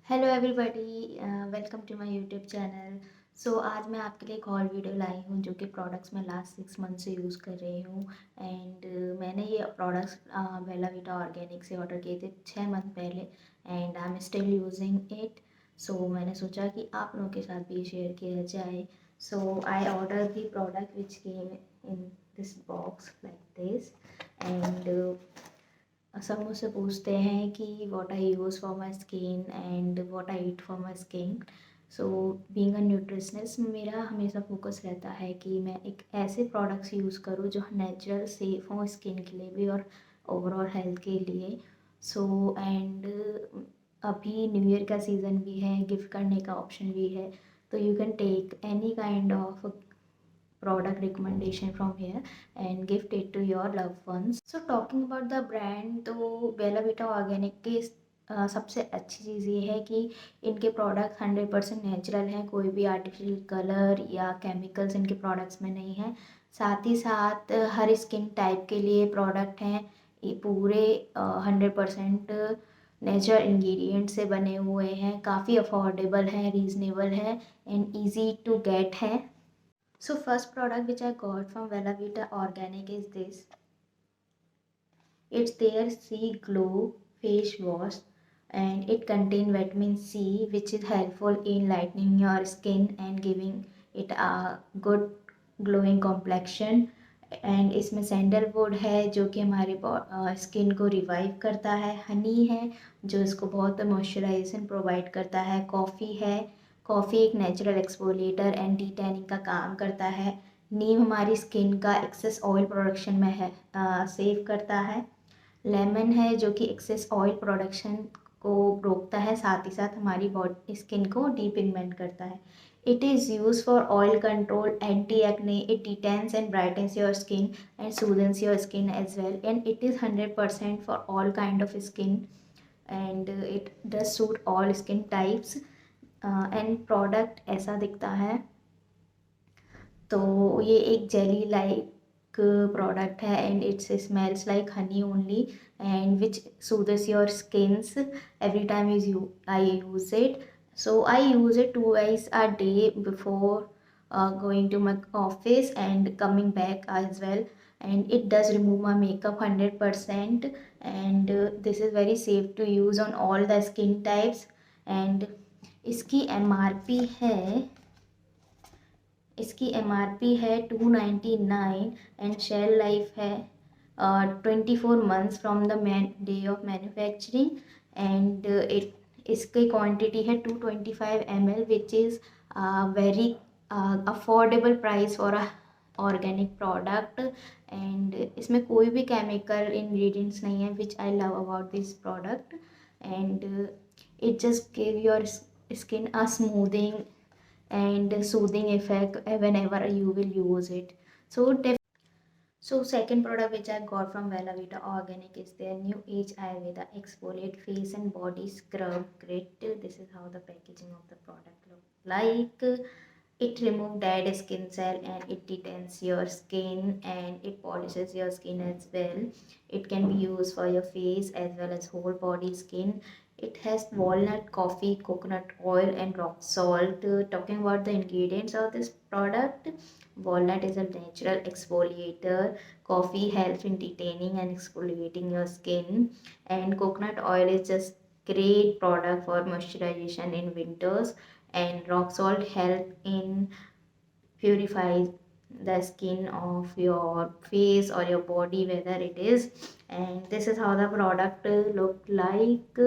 Hello everybody, welcome to my YouTube channel. आज मैं आपके लिए एक और वीडियो लाई हूँ जो कि प्रोडक्ट्स मैं लास्ट 6 मंथ से यूज़ कर रही हूँ। एंड मैंने ये प्रोडक्ट्स बेला वीटा ऑर्गेनिक से ऑर्डर किए थे 6 मंथ पहले and I am still using it. मैंने सोचा कि आप लोगों के साथ भी शेयर किया जाए। I order the product which came in this box like this. And सब मुझसे पूछते हैं कि what I use for my skin and what I eat for my skin. Being a nutritionist मेरा हमेशा फोकस रहता है कि मैं एक ऐसे प्रोडक्ट्स यूज़ करूँ जो नेचुरल सेफ हों स्किन के लिए भी और ओवरऑल हेल्थ के लिए। एंड अभी न्यू ईयर का सीज़न भी है, गिफ्ट करने का ऑप्शन भी है, तो you can take any kind of product recommendation from here and gift it to your loved ones. Talking about the brand, तो बेला वीटा ऑर्गेनिक के सबसे अच्छी चीज़ ये है कि इनके प्रोडक्ट 100% नेचुरल हैं। कोई भी आर्टिफिशियल कलर या केमिकल्स इनके प्रोडक्ट्स में नहीं है। साथ ही साथ हर स्किन टाइप के लिए प्रोडक्ट हैं। ये पूरे 100% नेचुरल इंग्रेडिएंट से बने हुए हैं, काफ़ी अफोर्डेबल हैं, रीज़नेबल है एंड ईजी टू गेट है। First product which I got from Bella Vita Organic is this. It's their Sea Glow face wash and it contains vitamin C which is helpful in lightening your skin and giving it a good glowing complexion. And इसमें sandalwood है जो कि हमारी skin को revive करता है। हनी है जो इसको बहुत मॉइस्चराइजेशन प्रोवाइड करता है। कॉफ़ी है, कॉफ़ी एक नेचुरल एक्सफोलिएटर एंटी टैनिंग का काम करता है। नीम हमारी स्किन का एक्सेस ऑयल प्रोडक्शन में है सेव करता है। लेमन है जो कि एक्सेस ऑयल प्रोडक्शन को रोकता है, साथ ही साथ हमारी बॉडी स्किन को डीपिगमेंट करता है। It is use for oil control, anti acne, it detans and brightens your skin and soothens your skin as well and it is 100% for all kind of skin and it does suit all skin types. And product ऐसा दिखता है। तो ये एक jelly like product है and it's smells like honey only and which soothes your skins every time I use it. I use it twice a day before going to my office and coming back as well, and it does remove my makeup 100% and this is very safe to use on all the skin types. And इसकी MRP है इसकी MRP है 299 and shell life है 24 months from the day of manufacturing and इसकी quantity है 225 ml which is very affordable price for a organic product. And इसमें कोई भी केमिकल इंग्रेडिएंट्स नहीं है which I love about this product and it just give your skin a smoothing and soothing effect whenever you will use it. Second product which I got from Bella Vita Organic is their New Age Ayurveda Exfoliate Face and Body Scrub Kit. This is how the packaging of the product look like. It removes dead skin cell and it detents your skin and it polishes your skin as well. It can be used for your face as well as whole body skin. It has walnut, coffee, coconut oil and rock salt. Talking about the ingredients of this product, walnut is a natural exfoliator, coffee helps in detaining and exfoliating your skin, and coconut oil is just great product for moisturization in winters, and rock salt help in purify the skin of your face or your body whether it is. And this is how the product look like.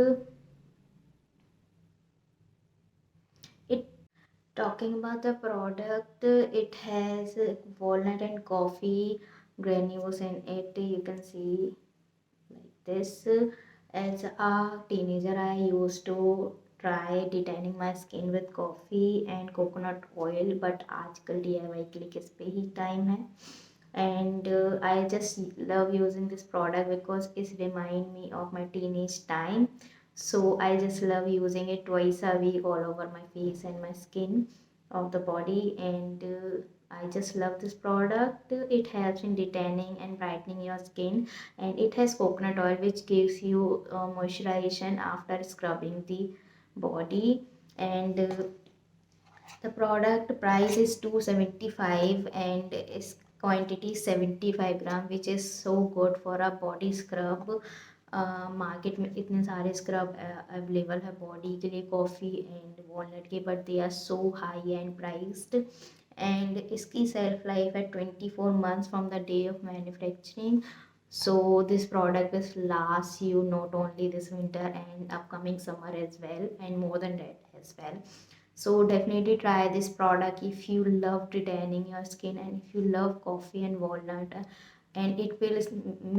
It Talking about the product, it has walnut and coffee granules in it. You can see like this. As a teenager, I used to try detaining my skin with coffee and coconut oil, but आजकल DIY के लिए किस पे ही time है. And I just love using this product because it remind me of my teenage time. I just love using it twice a week all over my face and my skin of the body. And I just love this product. It helps in detaining and brightening your skin, and it has coconut oil which gives you moisturization after scrubbing the body. And the product price is 275 and its quantity 75 gram, which is so good for a body scrub. Market में इतने सारे scrub available है body के लिए, coffee and walnut के, but they are so high end priced. And इसकी self life है 24 months from the day of manufacturing. So this product is last you not only this winter and upcoming summer as well, and more than that as well. So definitely try this product if you love retaining your skin and if you love coffee and walnut, and it will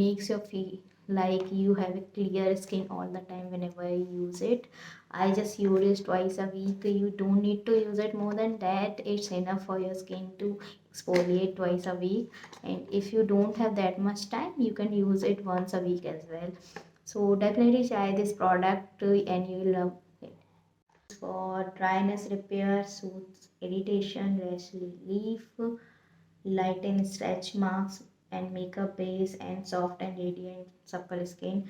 makes you feel like you have a clear skin all the time whenever you use it. I just use it twice a week. You don't need to use it more than that. It's enough for your skin to exfoliate twice a week. And if you don't have that much time, you can use it once a week as well. So definitely try this product and you will love it. For dryness repair, soothes irritation, rash relief, lighten stretch marks, and makeup base, and soft and radiant supple skin.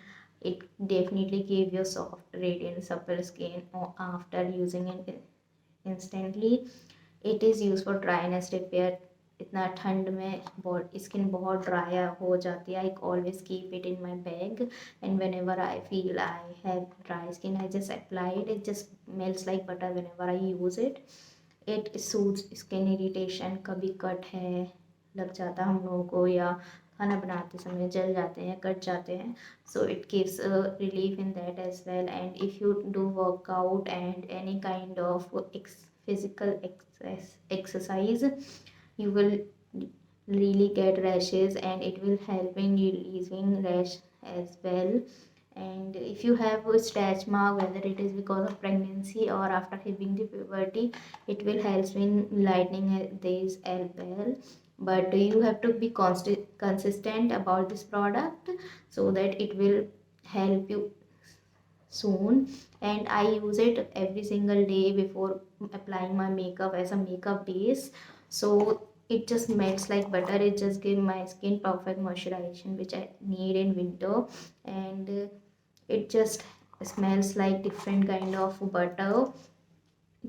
It definitely give you soft, radiant, supple skin after using it instantly. It is used for dryness repair. इतना ठंड में skin बहुत dry हो जाती है, I always keep it in my bag, and whenever I feel I have dry skin I just apply it, it just melts like butter whenever I use it. It soothes skin irritation, कभी cut है लग जाता हम लोगों को, या खाना बनाते समय जल जाते हैं, कट जाते हैं, so it gives relief in that as well. And if you do workout and any kind of physical exercise, you will really get rashes, and it will help in releasing rash as well. And if you have a stretch mark, whether it is because of pregnancy or after having the puberty, it will help in lightening these as well. But you have to be consistent about this product so that it will help you soon. And I use it every single day before applying my makeup as a makeup base, so it just melts like butter. It just gives my skin perfect moisturization which I need in winter. And it just smells like different kind of butter.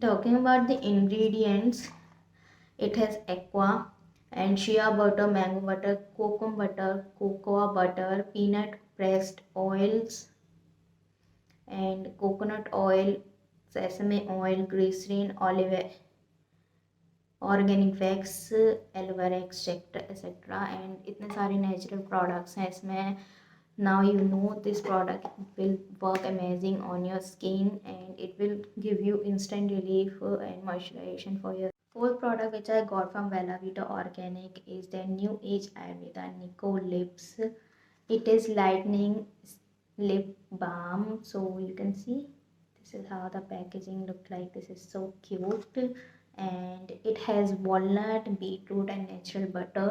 Talking about the ingredients, it has aqua and shea butter, mango butter, cocoa butter, cocoa butter, peanut pressed oils, and coconut oil, sesame oil, glycerin, olive, organic wax, aloe vera extract etcetera, and इतने सारे natural products हैं इसमें. Now you know this product will work amazing on your skin and it will give you instant relief and moisturization for your. Fourth product which I got from Bella Vita Organic is their New Age Ayurveda Nico Lips. It is lightening lip balm. So you can see this is how the packaging look like. This is so cute, and it has walnut, beetroot, and natural butter.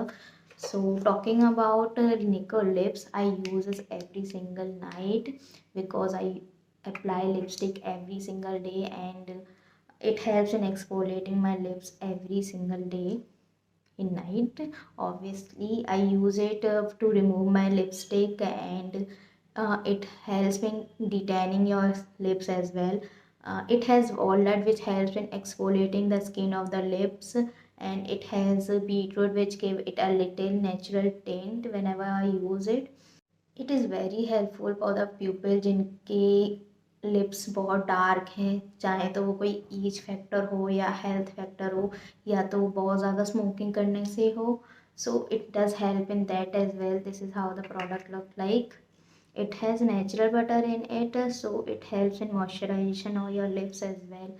So talking about Nico Lips, I use this every single night because I apply lipstick every single day, and it helps in exfoliating my lips every single day in night. Obviously I use it to remove my lipstick, and it helps in detaining your lips as well. It has walnut which helps in exfoliating the skin of the lips, and it has beetroot which give it a little natural tint whenever I use it. It is very helpful for the pupil जिनके lips बहुत dark हैं, चाहे तो वो कोई ease factor हो या health factor हो, या तो बहुत ज़्यादा स्मोकिंग करने से हो. So it does help in that as well. This is how the product look like. It has natural butter in it, so it helps in moisturization of your lips as well.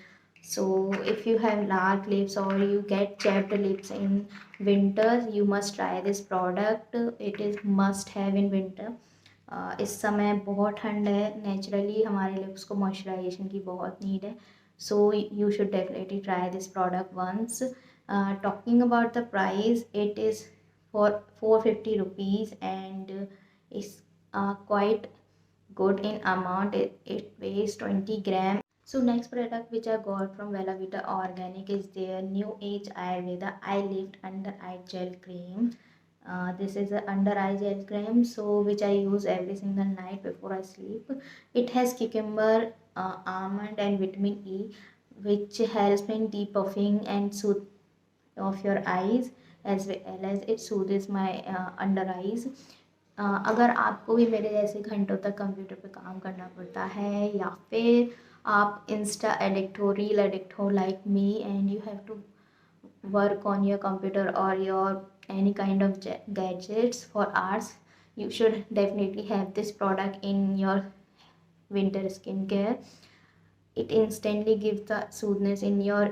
So if you have dark lips or you get chapped lips in winters, you must try this product. It is must have in winter. इस समय बहुत ठंड है, naturally हमारे lips को moisturisation की बहुत need है. So you should definitely try this product once. Talking about the price, it is for 450 rupees, and it's quite good in amount. It weighs 20 grams. So next product which I got from Bella Vita Organic is their New Age Ayurveda Eye Lift Under Eye Gel Cream. This is a under eye gel cream, so which I use every single night before I sleep. It has cucumber, almond and vitamin E, which helps in depuffing and soothe of your eyes, as well as it soothes my under eyes. अगर आपको भी मेरे जैसे घंटों तक computer पे काम करना पड़ता है, या फिर आप इंस्टा एडिक्ट हो, रील एडिक्ट हो like me, and you have to work on your computer or your any kind of gadgets for hours, you should definitely have this product in your winter skincare. It instantly gives the soothness in your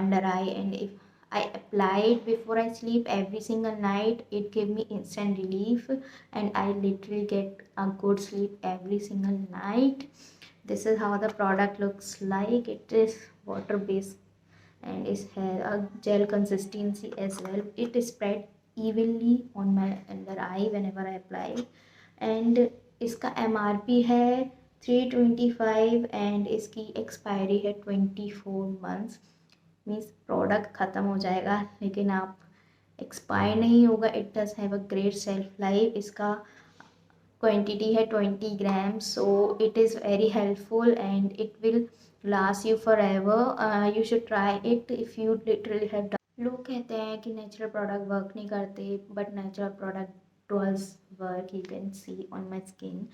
under eye, and if I apply it before I sleep every single night, it gave me instant relief, and I literally get a good sleep every single night. This is how the product looks like. It is water based and it has a gel consistency as well. It is spread evenly on my under eye whenever I apply it. And इसका MRP है 325 and इसकी expiry है 24 months. Means product ख़त्म हो जाएगा लेकिन आप expire नहीं होगा। It does have a great shelf life. इसका क्वांटिटी है 20 gram, so it is very helpful and it will last you forever. You should try it if you literally have done. लोग कहते हैं कि नेचुरल प्रोडक्ट वर्क नहीं करते, but natural product does work. You can see on my skin,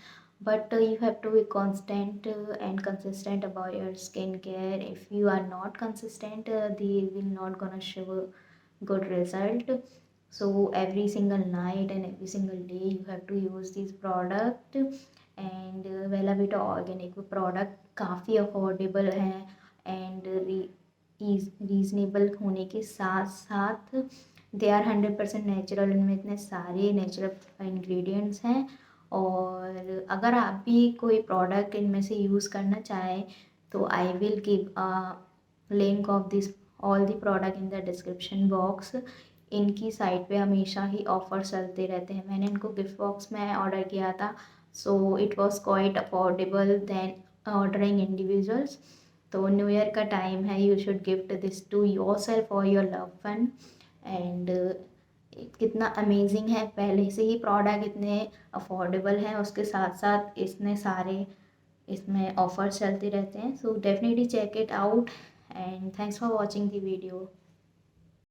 but you have to be constant and consistent about your skincare. If you are not consistent, they will not gonna show good result. So every single night and every single day you have to use this product. And वेला Vita organic product काफ़ी affordable हैं and reasonable होने के साथ साथ they are 100% natural. इनमें इतने सारे नेचुरल इंग्रेडिएंट्स हैं। और अगर आप भी कोई प्रोडक्ट इनमें से यूज़ करना चाहें तो I will give a link of this all the product in the description box. इनकी साइट पे हमेशा ही ऑफ़र चलते रहते हैं। मैंने इनको गिफ्ट बॉक्स में ऑर्डर किया था, so it was quite affordable than ordering individuals. तो न्यू ईयर का टाइम है, you should gift this to yourself or your loved one. And कितना अमेजिंग है, पहले से ही प्रोडक्ट इतने अफोर्डेबल हैं, उसके साथ साथ इतने सारे इसमें ऑफर्स चलते रहते हैं। So definitely check it out and thanks for watching the video.